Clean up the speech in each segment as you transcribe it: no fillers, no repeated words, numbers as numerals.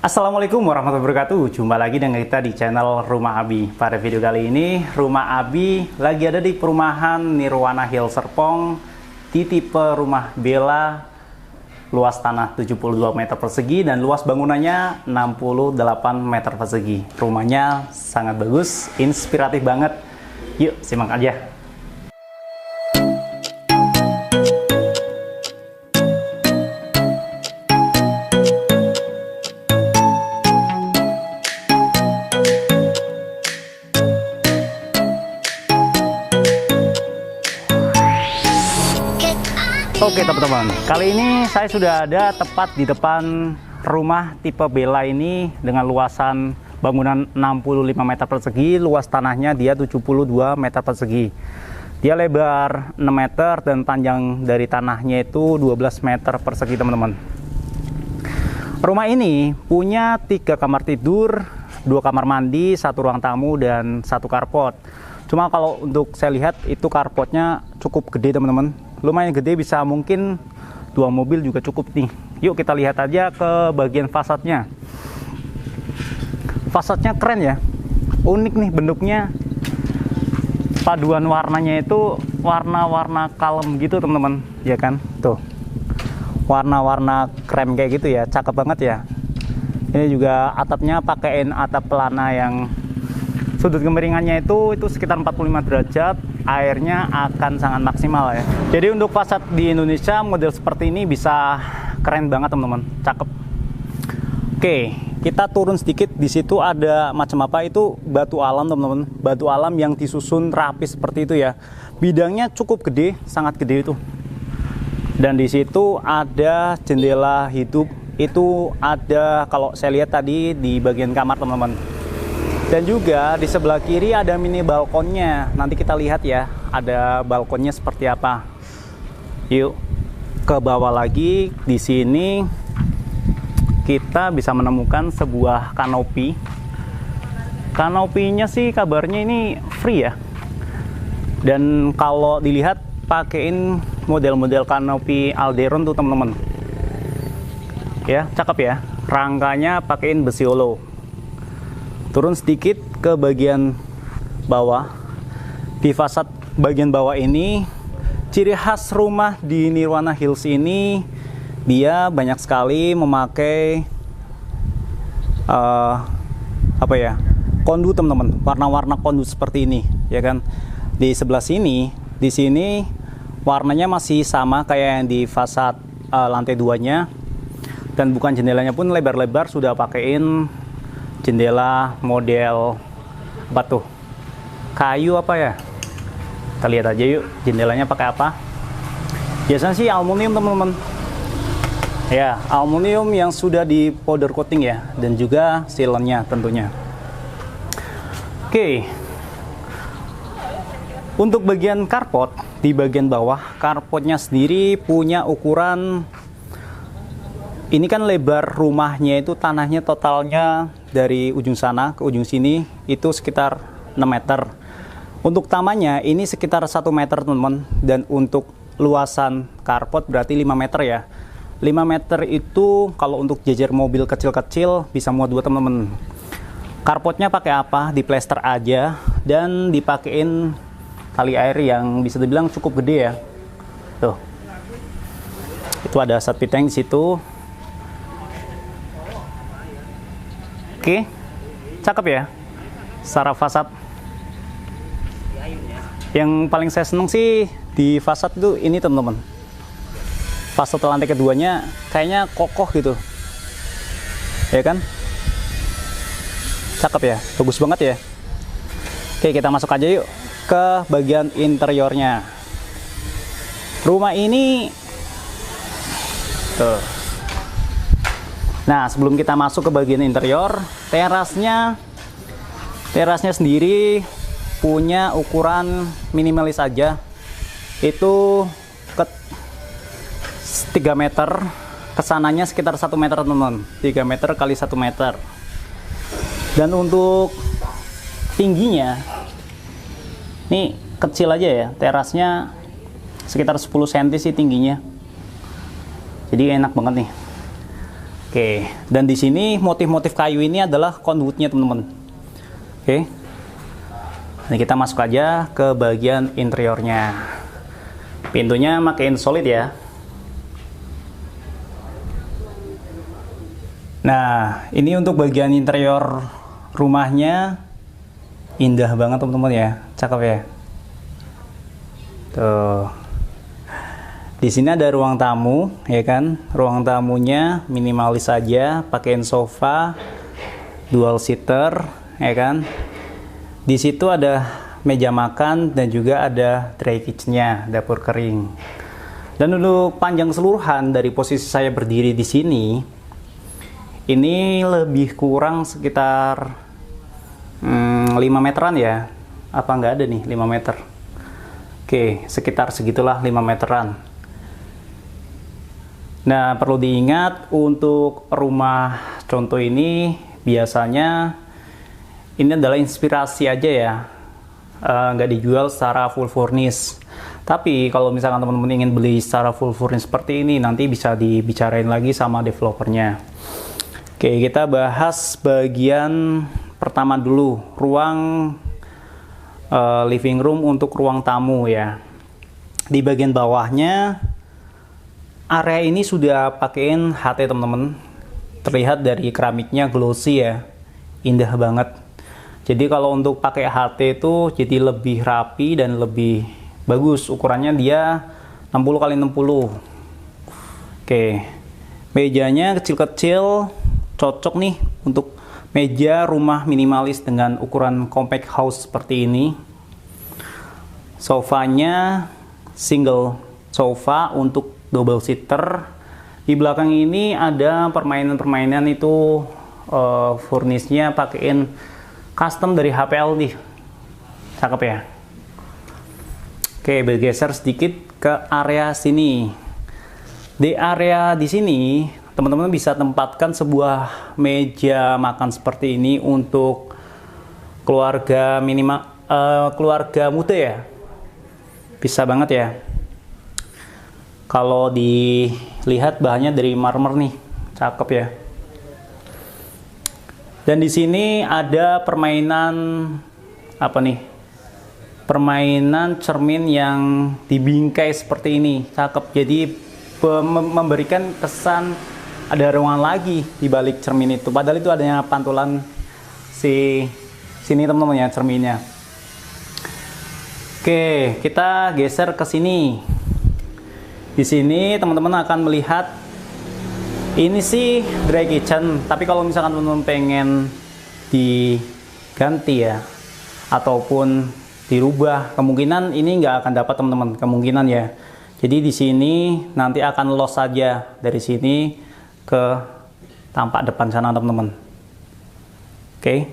Assalamualaikum warahmatullahi wabarakatuh. Jumpa lagi dengan kita di channel Rumah Abi. Pada video kali ini, Rumah Abi lagi ada di perumahan Nirwana Hill Serpong di tipe rumah Bella, luas tanah 72 meter persegi dan luas bangunannya 68 meter persegi. Rumahnya sangat bagus, inspiratif banget. Yuk, simak aja. Oke teman-teman, kali ini saya sudah ada tepat di depan rumah tipe Bella ini dengan luasan bangunan 65 meter persegi, luas tanahnya dia 72 meter persegi. Dia lebar 6 meter dan panjang dari tanahnya itu 12 meter persegi teman-teman. Rumah ini punya 3 kamar tidur, 2 kamar mandi, 1 ruang tamu dan 1 carport. Cuma kalau untuk saya lihat itu carportnya cukup gede teman-teman. Lumayan gede, bisa mungkin 2 mobil juga cukup nih. Yuk kita lihat aja ke bagian fasadnya. Fasadnya keren ya, unik nih bentuknya. Paduan warnanya itu warna-warna kalem gitu teman-teman, ya kan? Tuh, warna-warna krem kayak gitu ya, cakep banget ya. Ini juga atapnya pakaiin atap pelana yang sudut kemiringannya itu sekitar 45 derajat. Airnya akan sangat maksimal ya. Jadi untuk fasad di Indonesia model seperti ini bisa keren banget teman-teman, cakep. Oke, kita turun sedikit. Di situ ada macam apa itu batu alam teman-teman, batu alam yang disusun rapi seperti itu ya. Bidangnya cukup gede, sangat gede itu. Dan di situ ada jendela hidup, itu ada kalau saya lihat tadi di bagian kamar teman-teman. Dan juga di sebelah kiri ada mini balkonnya. Nanti kita lihat ya, ada balkonnya seperti apa. Yuk ke bawah lagi. Di sini kita bisa menemukan sebuah kanopi. Kanopinya sih kabarnya ini free ya. Dan kalau dilihat pakein model-model kanopi Alderon tuh teman-teman. Ya, cakep ya. Rangkanya pakein besi olo. Turun sedikit ke bagian bawah. Di fasad bagian bawah ini, ciri khas rumah di Nirwana Hills ini, dia banyak sekali memakai kondu teman-teman, warna-warna kondu seperti ini, ya kan? Di sebelah sini, di sini warnanya masih sama kayak yang di fasad lantai 2-nya, dan bukan jendelanya pun lebar-lebar, sudah pakein jendela model apa tuh, kayu apa ya, kita lihat aja yuk jendelanya pakai apa. Biasanya sih aluminium teman-teman ya, aluminium yang sudah di powder coating ya, dan juga sealernya tentunya. Oke, untuk bagian carport, di bagian bawah carportnya sendiri punya ukuran. Ini kan lebar rumahnya itu, tanahnya totalnya dari ujung sana ke ujung sini itu sekitar 6 meter. Untuk tamannya ini sekitar 1 meter teman-teman. Dan untuk luasan carport berarti 5 meter ya. 5 meter itu kalau untuk jajar mobil kecil-kecil bisa muat 2 teman-teman. Carportnya pakai apa? Di plester aja dan dipakein tali air yang bisa dibilang cukup gede ya. Tuh. Itu ada septic tank di situ. Oke, cakep ya secara fasad. Yang paling saya seneng sih di fasad itu ini teman-teman. Fasad lantai keduanya kayaknya kokoh gitu, ya kan? Cakep ya, bagus banget ya. Oke, kita masuk aja yuk ke bagian interiornya. Rumah ini tuh. Nah, sebelum kita masuk ke bagian interior, terasnya sendiri punya ukuran minimalis aja. Itu ke 3 meter, kesananya sekitar 1 meter teman-teman. 3 meter kali 1 meter. Dan untuk tingginya, ini kecil aja ya, terasnya sekitar 10 cm sih tingginya. Jadi enak banget nih. Oke, dan di sini motif-motif kayu ini adalah conduitnya teman-teman. Oke, ini kita masuk aja ke bagian interiornya. Pintunya makin solid ya. Nah, ini untuk bagian interior rumahnya indah banget teman-teman ya, cakep ya. Tuh. Di sini ada ruang tamu, ya kan? Ruang tamunya minimalis saja, pakaiin sofa, dual seater, ya kan? Di situ ada meja makan dan juga ada dry kitchen-nya, dapur kering. Dan untuk panjang keseluruhan dari posisi saya berdiri di sini, ini lebih kurang sekitar 5 meteran ya. Apa nggak ada nih 5 meter? Oke, sekitar segitulah 5 meteran. Nah, perlu diingat untuk rumah contoh ini biasanya ini adalah inspirasi aja ya, nggak dijual secara full furnish. Tapi kalau misalkan teman-teman ingin beli secara full furnish seperti ini, nanti bisa dibicarain lagi sama developernya. Oke, kita bahas bagian pertama dulu, ruang living room untuk ruang tamu ya. Di bagian bawahnya area ini sudah pakaiin HT teman-teman. Terlihat dari keramiknya glossy ya, indah banget. Jadi kalau untuk pakai HT itu jadi lebih rapi dan lebih bagus. Ukurannya dia 60 x 60. Oke, mejanya kecil-kecil, cocok nih untuk meja rumah minimalis dengan ukuran compact house seperti ini. Sofanya single sofa untuk double seater. Di belakang ini ada permainan-permainan itu furnishnya pakein custom dari HPL nih. Cakep ya. Oke, bergeser sedikit ke area sini. Di area di sini teman-teman bisa tempatkan sebuah meja makan seperti ini untuk keluarga keluarga muda ya. Bisa banget ya. Kalau dilihat bahannya dari marmer nih, cakep ya. Dan di sini ada permainan apa nih? Permainan cermin yang dibingkai seperti ini, cakep. Jadi memberikan kesan ada ruangan lagi di balik cermin itu. Padahal itu adanya pantulan sini teman-teman ya, cerminnya. Oke, kita geser ke sini. Di sini teman-teman akan melihat ini sih dry kitchen, tapi kalau misalkan teman-teman pengen diganti ya ataupun dirubah, kemungkinan ini nggak akan dapat teman-teman, kemungkinan ya. Jadi di sini nanti akan los saja dari sini ke tampak depan sana teman-teman. Oke,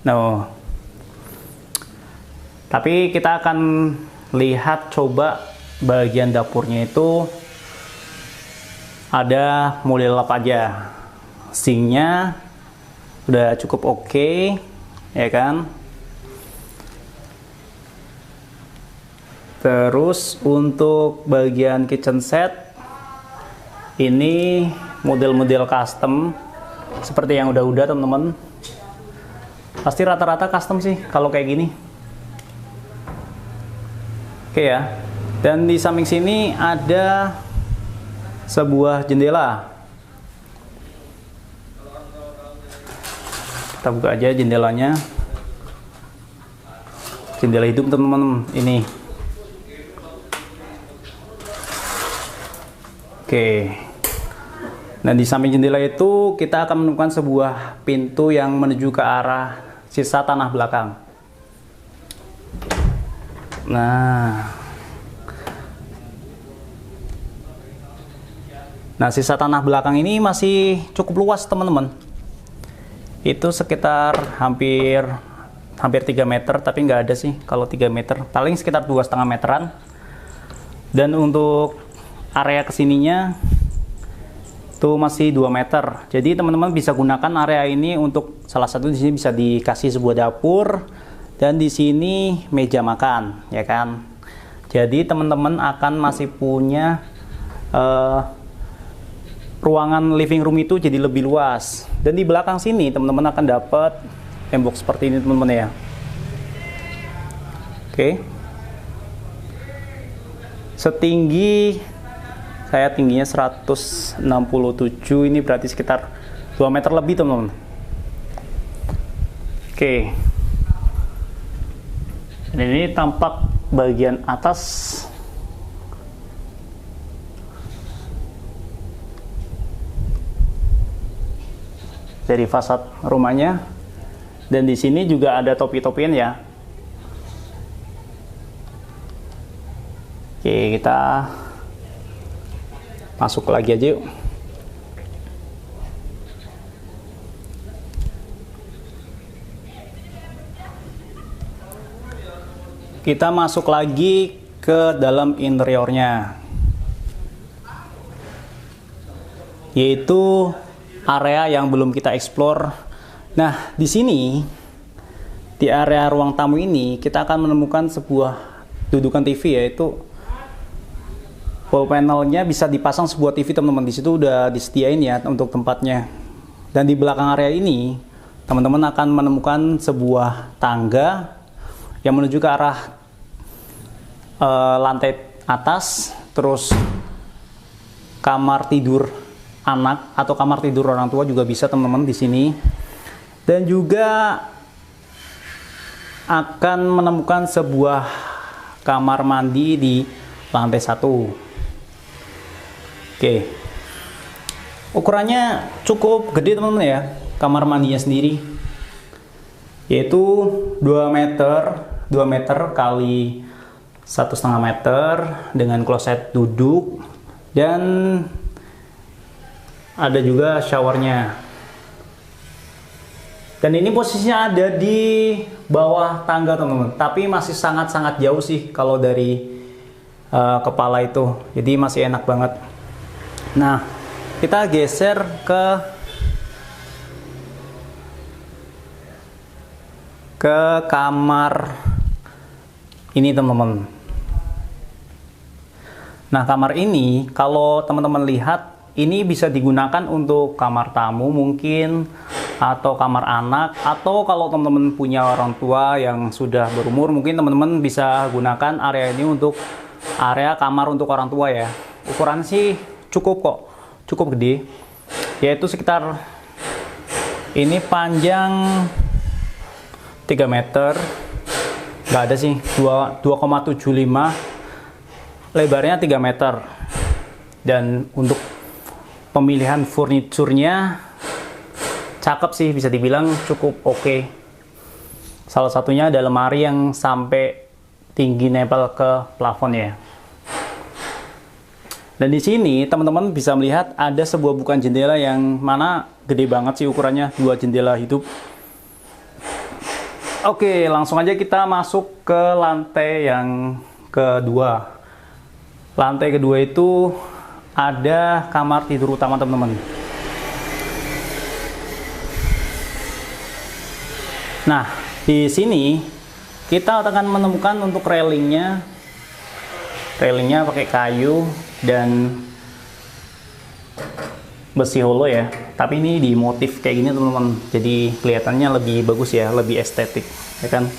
no. Tapi kita akan lihat coba bagian dapurnya itu ada model apa aja. Sinknya udah cukup oke, ya kan. Terus untuk bagian kitchen set ini model-model custom seperti yang udah teman-teman. Pasti rata-rata custom sih kalau kayak gini. Oke ya. Dan di samping sini ada sebuah jendela. Kita buka aja jendelanya. Jendela hidup teman-teman ini. Oke. Dan di samping jendela itu kita akan menemukan sebuah pintu yang menuju ke arah sisa tanah belakang. Nah, sisa tanah belakang ini masih cukup luas teman-teman. Itu sekitar hampir 3 meter, tapi nggak ada sih kalau 3 meter. Paling sekitar 2,5 meteran. Dan untuk area kesininya itu masih 2 meter. Jadi teman-teman bisa gunakan area ini untuk salah satu di sini bisa dikasih sebuah dapur dan di sini meja makan, ya kan. Jadi teman-teman akan masih punya ruangan living room itu jadi lebih luas. Dan di belakang sini teman-teman akan dapat tembok seperti ini teman-teman ya. Oke. Setinggi, saya tingginya 167, ini berarti sekitar 2 meter lebih teman-teman. Oke. Dan ini tampak bagian atas. Dari fasad rumahnya. Dan di sini juga ada topi-topian ya. Oke, kita masuk lagi aja yuk. Kita masuk lagi ke dalam interiornya, yaitu area yang belum kita explore. Nah, di sini di area ruang tamu ini kita akan menemukan sebuah dudukan TV, yaitu wall panelnya bisa dipasang sebuah TV teman-teman. Di situ udah disediain ya untuk tempatnya. Dan di belakang area ini teman-teman akan menemukan sebuah tangga yang menuju ke arah lantai atas, terus kamar tidur anak atau kamar tidur orang tua juga bisa teman-teman di sini. Dan juga akan menemukan sebuah kamar mandi di lantai 1. Oke, ukurannya cukup gede teman-teman ya, kamar mandinya sendiri, yaitu 2 meter kali 1,5 meter dengan kloset duduk, dan ada juga showernya. Dan ini posisinya ada di bawah tangga teman-teman, tapi masih sangat-sangat jauh sih kalau dari kepala itu, jadi masih enak banget. Nah, kita geser ke kamar ini teman-teman. Nah, kamar ini kalau teman-teman lihat, ini bisa digunakan untuk kamar tamu mungkin, atau kamar anak, atau kalau teman-teman punya orang tua yang sudah berumur, mungkin teman-teman bisa gunakan area ini untuk area kamar untuk orang tua ya. Ukuran sih cukup gede, yaitu sekitar, ini panjang 3 meter, nggak ada sih, 2,75, lebarnya 3 meter. Dan untuk pemilihan furniturnya cakep sih, bisa dibilang cukup oke. Salah satunya ada lemari yang sampai tinggi nempel ke plafon ya. Dan di sini teman-teman bisa melihat ada sebuah bukaan jendela yang mana gede banget sih ukurannya, 2 jendela hidup. Oke, langsung aja kita masuk ke lantai yang kedua. Lantai kedua itu ada kamar tidur utama teman-teman. Nah, di sini kita akan menemukan untuk railingnya pakai kayu dan besi holo ya, tapi ini di motif kayak gini teman-teman, jadi kelihatannya lebih bagus ya, lebih estetik ya kan.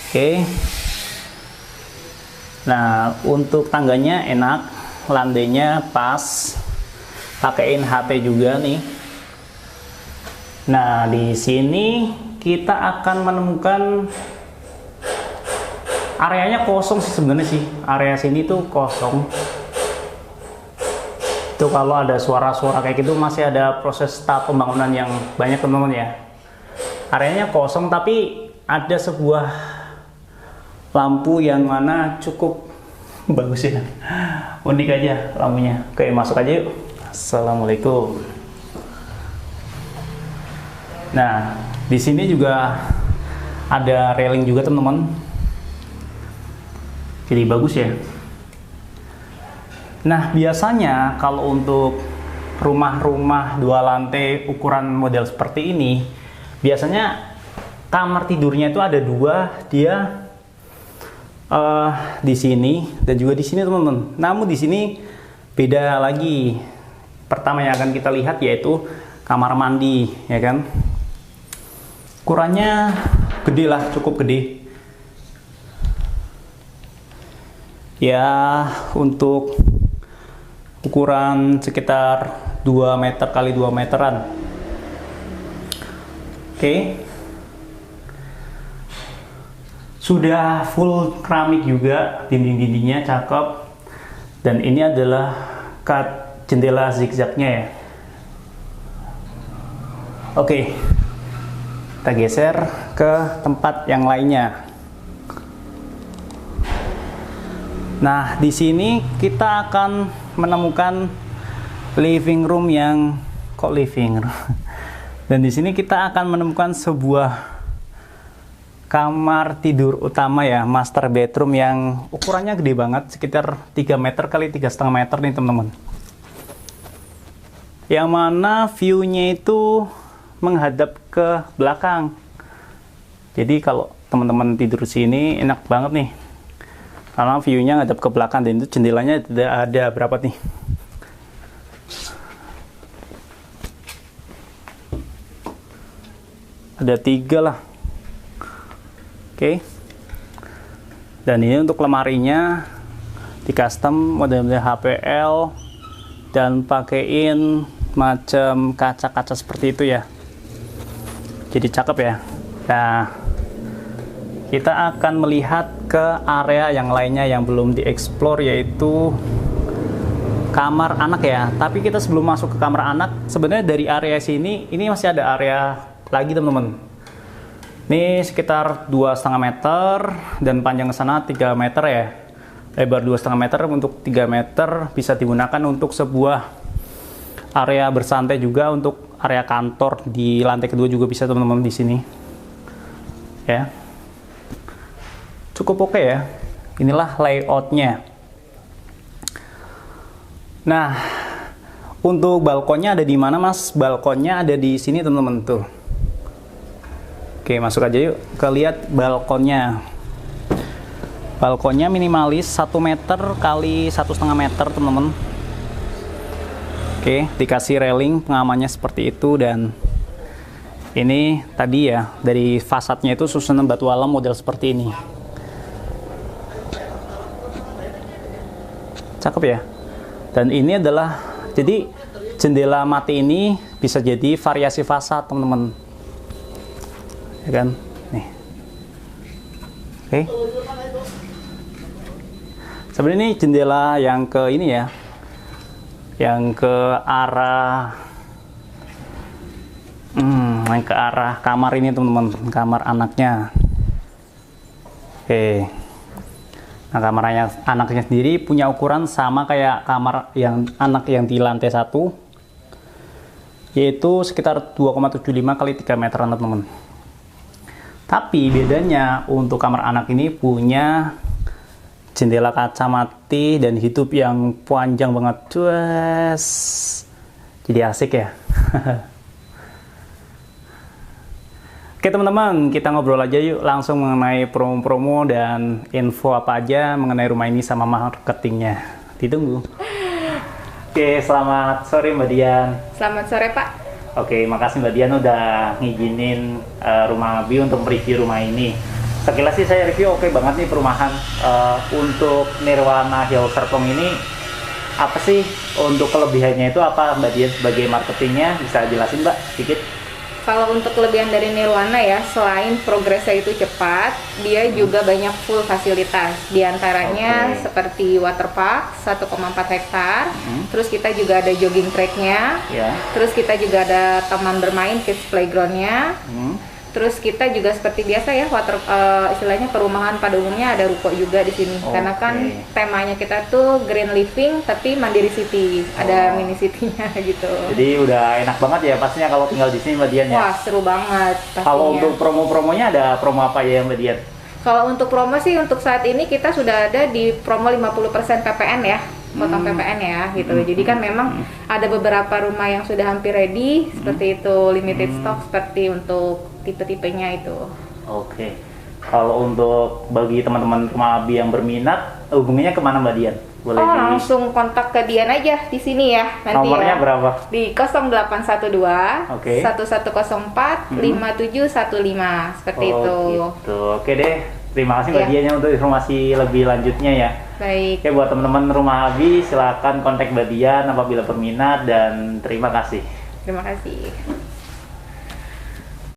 Oke. Nah, untuk tangganya enak, landainya pas, pakein HP juga nih. Nah, di sini kita akan menemukan areanya kosong sih sebenarnya sih. Area sini tuh kosong. Itu kalau ada suara-suara kayak gitu masih ada proses tahap pembangunan yang banyak teman-teman ya. Areanya kosong tapi ada sebuah lampu yang mana cukup bagus ya. Unik aja lampunya. Oke, masuk aja yuk. Assalamualaikum. Nah, di sini juga ada railing juga teman-teman. Jadi bagus ya. Nah, biasanya kalau untuk rumah-rumah 2 lantai ukuran model seperti ini, biasanya kamar tidurnya itu ada 2, dia di sini dan juga di sini teman-teman. Namun di sini beda lagi. pertama yang akan kita lihat yaitu kamar mandi, ya kan. Ukurannya gede lah, cukup gede. Ya, untuk ukuran sekitar 2 meter kali 2 meteran. Oke. Sudah full keramik juga, dinding-dindingnya cakep. Dan ini adalah cut jendela zigzagnya ya. Oke. Kita geser ke tempat yang lainnya. Nah, di sini kita akan menemukan living room yang living room. Dan di sini kita akan menemukan sebuah kamar tidur utama ya, master bedroom yang ukurannya gede banget, sekitar 3 meter kali 3,5 meter nih teman-teman. Yang mana view-nya itu menghadap ke belakang. Jadi kalau teman-teman tidur sini enak banget nih. Karena view-nya ngadep ke belakang dan itu jendelanya ada berapa nih? Ada 3 lah. Oke. Dan ini untuk lemarinya di custom model-model HPL dan pakein macam kaca-kaca seperti itu ya. Jadi cakep ya. Nah, kita akan melihat ke area yang lainnya yang belum dieksplor, yaitu kamar anak ya. Tapi kita sebelum masuk ke kamar anak, sebenarnya dari area sini, ini masih ada area lagi teman-teman. Ini sekitar 2,5 meter dan panjang ke sana 3 meter ya. Lebar 2,5 meter untuk 3 meter bisa digunakan untuk sebuah area bersantai juga, untuk area kantor di lantai kedua juga bisa teman-teman di sini. Ya. Cukup oke ya. Inilah layoutnya. Nah, untuk balkonnya ada di mana, Mas? Balkonnya ada di sini, teman-teman tuh. Oke, masuk aja yuk ke lihat balkonnya. Balkonnya minimalis 1 meter kali 1,5 meter, teman-teman. Oke, dikasih railing pengamannya seperti itu, dan ini tadi ya dari fasadnya itu susunan batu alam model seperti ini. Cakep ya. Dan ini adalah, jadi jendela mati ini bisa jadi variasi fasad teman-teman, ya kan. Nih, oke. Sebenarnya ini jendela yang ke ini ya, yang ke arah yang ke arah kamar ini teman-teman, kamar anaknya. Oke. Nah, kamar anaknya sendiri punya ukuran sama kayak kamar yang anak yang di lantai 1, yaitu sekitar 2,75 kali 3 meteran teman-teman. Tapi bedanya untuk kamar anak ini punya jendela kaca mati dan hidup yang panjang banget. Cues. Jadi asik ya. Oke teman-teman, kita ngobrol aja yuk langsung mengenai promo-promo dan info apa aja mengenai rumah ini sama marketingnya. Ditunggu. Oke, selamat sore Mbak Dian. Selamat sore Pak. Oke, makasih Mbak Dian udah ngizinin Rumah Abi untuk mereview rumah ini. Sekilas sih saya review oke banget nih perumahan. Untuk Nirwana Hill Serpong ini apa sih untuk kelebihannya itu apa Mbak Dian sebagai marketingnya, bisa jelasin Mbak sedikit? Kalau untuk kelebihan dari Nirwana ya, selain progresnya itu cepat, dia juga banyak full fasilitas. Di antaranya seperti waterpark 1,4 hektar, terus kita juga ada jogging tracknya, terus kita juga ada taman bermain kids playgroundnya, terus kita juga seperti biasa ya, istilahnya perumahan pada umumnya ada ruko juga di sini. Karena kan temanya kita tuh green living tapi mandiri city, ada mini city-nya gitu. Jadi udah enak banget ya pastinya kalau tinggal di sini Mbak Dian ya. Wah, seru banget pastinya. Kalau untuk promo-promonya ada promo apa ya Mbak Dian? Kalau untuk promo sih untuk saat ini kita sudah ada di promo 50% PPN ya, potong PPN ya gitu. Jadi kan memang ada beberapa rumah yang sudah hampir ready, seperti itu limited stock seperti untuk tipe-tipenya itu. Oke. Kalau untuk bagi teman-teman Rumah Abi yang berminat, hubungannya kemana Mbak Dian? Boleh langsung kontak ke Dian aja di sini ya nanti. Nomornya ya. berapa? Di 0812 Oke. 1104 5715 seperti itu. Gitu. Oke deh. Terima kasih Mbak Iya. Dian ya untuk informasi lebih lanjutnya ya. Baik. Oke, buat teman-teman Rumah Abi silakan kontak Mbak Dian apabila berminat dan terima kasih. Terima kasih.